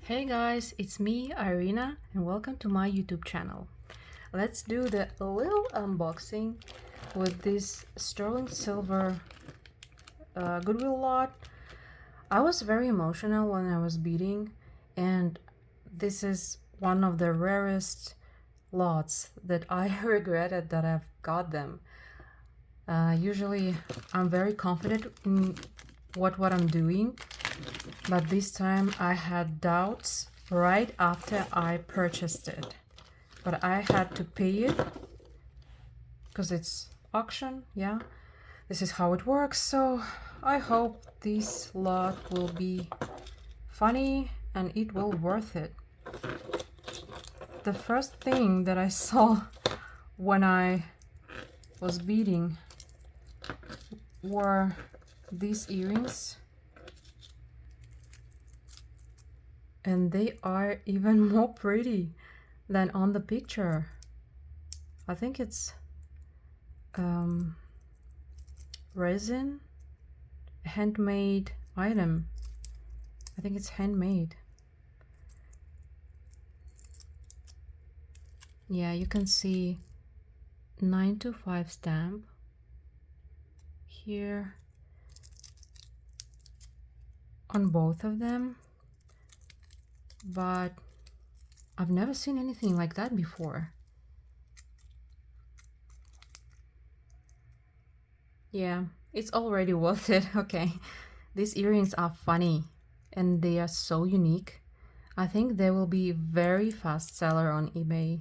Hey guys, it's me, Irina, and welcome to my YouTube channel. Let's do the little unboxing with this sterling silver Goodwill lot. I was very emotional when I was beating, and this is one of the rarest lots that I regretted that I've got them. Usually I'm very confident in what I'm doing, but this time I had doubts right after I purchased it. But I had to pay it because it's auction, yeah. This is how it works, so I hope this lot will be funny and it will worth it. The first thing that I saw when I was beating were these earrings, and they are even more pretty than on the picture. I think it's resin, handmade item. I think it's handmade. Yeah, you can see 925 stamp here on both of them, but I've never seen anything like that before. Yeah, it's already worth it. Okay, these earrings are funny and they are so unique. I think they will be very fast seller on eBay.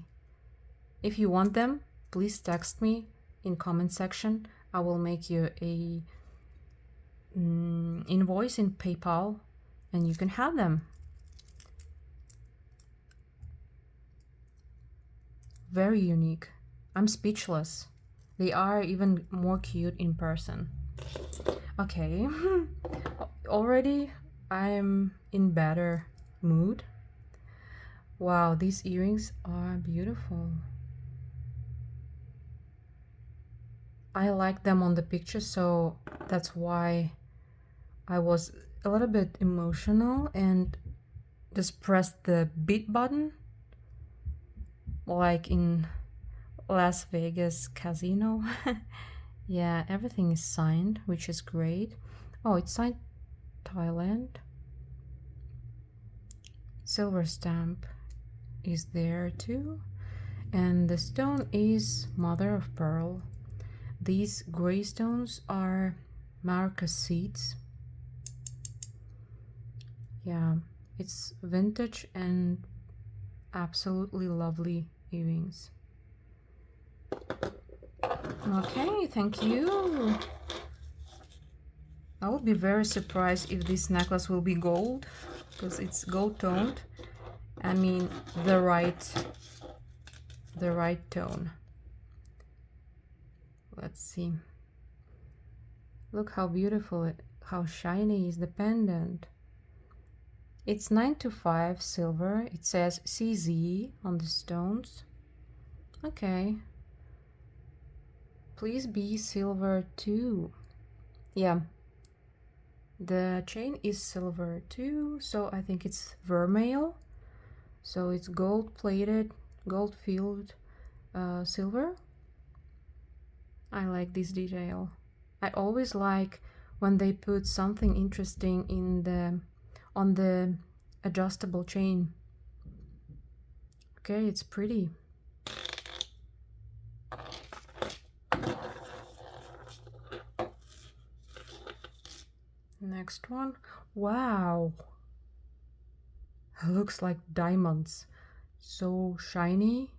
If you want them, please text me in comment section. I will make you a invoice in PayPal and you can have them. Very unique. I'm speechless. They are even more cute in person. Okay, already I'm in better mood. Wow, these earrings are beautiful. I like them on the picture, so that's why I was a little bit emotional and just pressed the beat button like in Las Vegas casino. Yeah, everything is signed, which is great. Oh, it's signed Thailand. Silver stamp is there too. And the stone is mother of pearl. These gray stones are marcassites. Yeah, it's vintage and absolutely lovely earrings. Okay, thank you. I will be very surprised if this necklace will be gold, because it's gold toned. I mean the right tone. Let's see. Look how beautiful it, how shiny is the pendant. It's 925 silver. It says CZ on the stones. Okay. Please be silver too. Yeah. The chain is silver too, so I think it's vermeil. So it's gold plated, gold filled silver. I like this detail. I always like when they put something interesting in on the adjustable chain. Okay, it's pretty. Next one. Wow. Looks like diamonds. So shiny.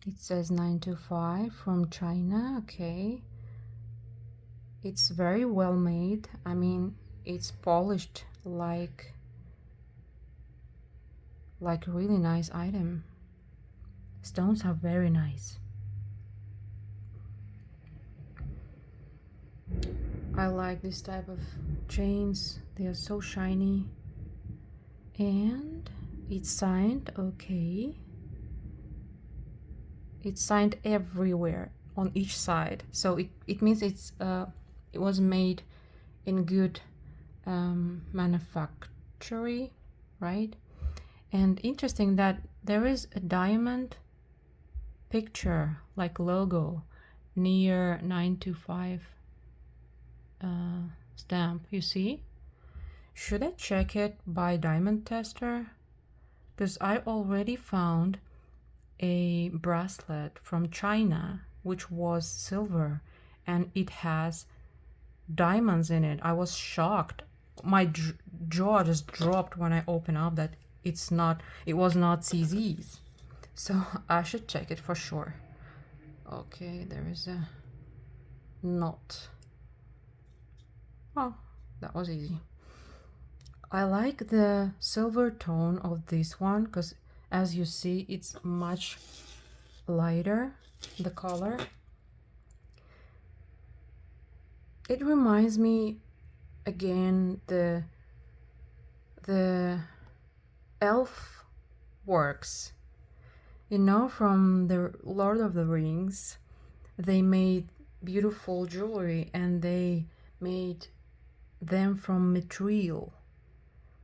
It says 925 from China. Okay. It's very well made. I mean, it's polished like really nice item. Stones are very nice. I like this type of chains. They are so shiny. And it's signed. Okay. It's signed everywhere on each side. So it means it was made in good manufacturing. right? And interesting that there is a diamond picture, like logo, near 925 stamp, you see? Should I check it by diamond tester? Because I already found a bracelet from China which was silver and it has diamonds in it. I was shocked. My jaw just dropped when I opened up that it was not CZ's. So I should check it for sure. Okay, there is a knot. Oh, that was easy. I like the silver tone of this one because as you see it's much lighter, the color. It reminds me again the elf works, you know, from the Lord of the Rings. They made beautiful jewelry and they made them from mithril,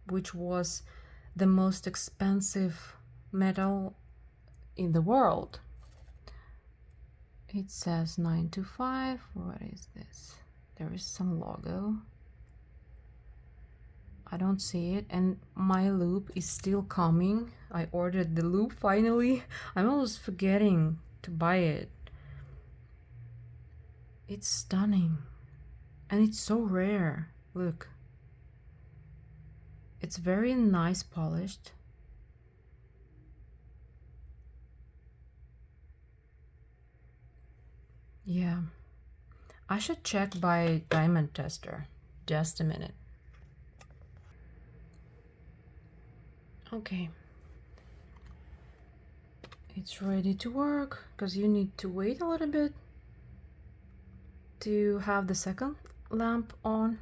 which was the most expensive metal in the world. It says 925. What is this? There is some logo. I don't see it, and my loop is still coming. I ordered the loop finally. I'm almost forgetting to buy it. It's stunning and it's so rare. Look, it's very nice polished. Yeah, I should check by diamond tester. Just a minute. Okay, it's ready to work because you need to wait a little bit to have the second lamp on,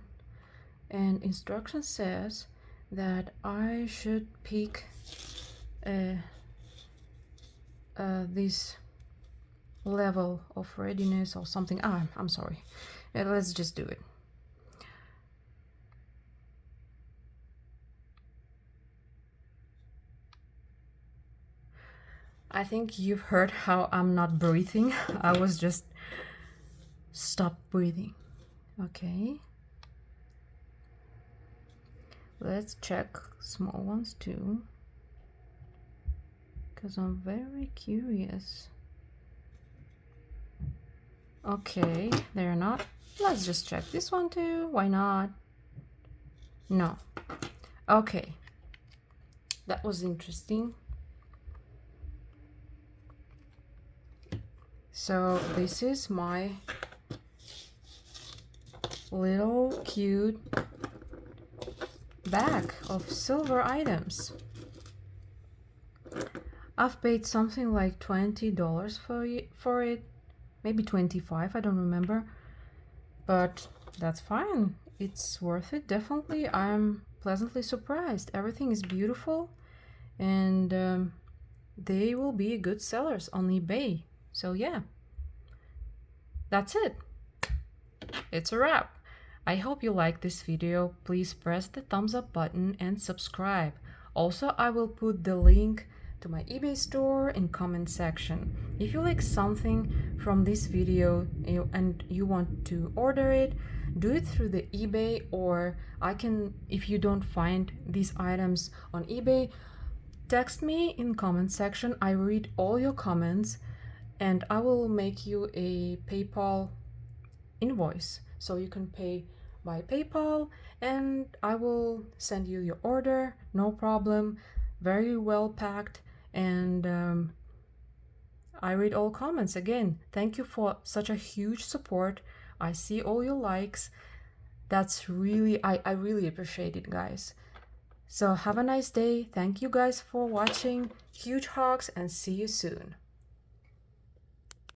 and instruction says that I should pick this level of readiness or something. I'm sorry. Let's just do it. I think you've heard how I'm not breathing. I was just stop breathing. Okay. Let's check small ones too, because I'm very curious. Okay, they're not. Let's just check this one too. Why not? No. Okay. That was interesting. So this is my little cute bag of silver items. I've paid something like $20 for it, maybe 25, I don't remember, but that's fine. It's worth it, definitely. I'm pleasantly surprised. Everything is beautiful, and they will be good sellers on eBay. So yeah, that's it. It's a wrap. I hope you like this video. Please press the thumbs up button and subscribe. Also, I will put the link to my eBay store in comment section. If you like something from this video and you want to order it, do it through the eBay, or if you don't find these items on eBay, text me in comment section. I read all your comments and I will make you a PayPal invoice so you can pay by PayPal and I will send you your order, no problem. Very well packed, and I read all comments. Again, thank you for such a huge support. I see all your likes. That's really, I really appreciate it, guys. So have a nice day. Thank you guys for watching. Huge hugs and see you soon.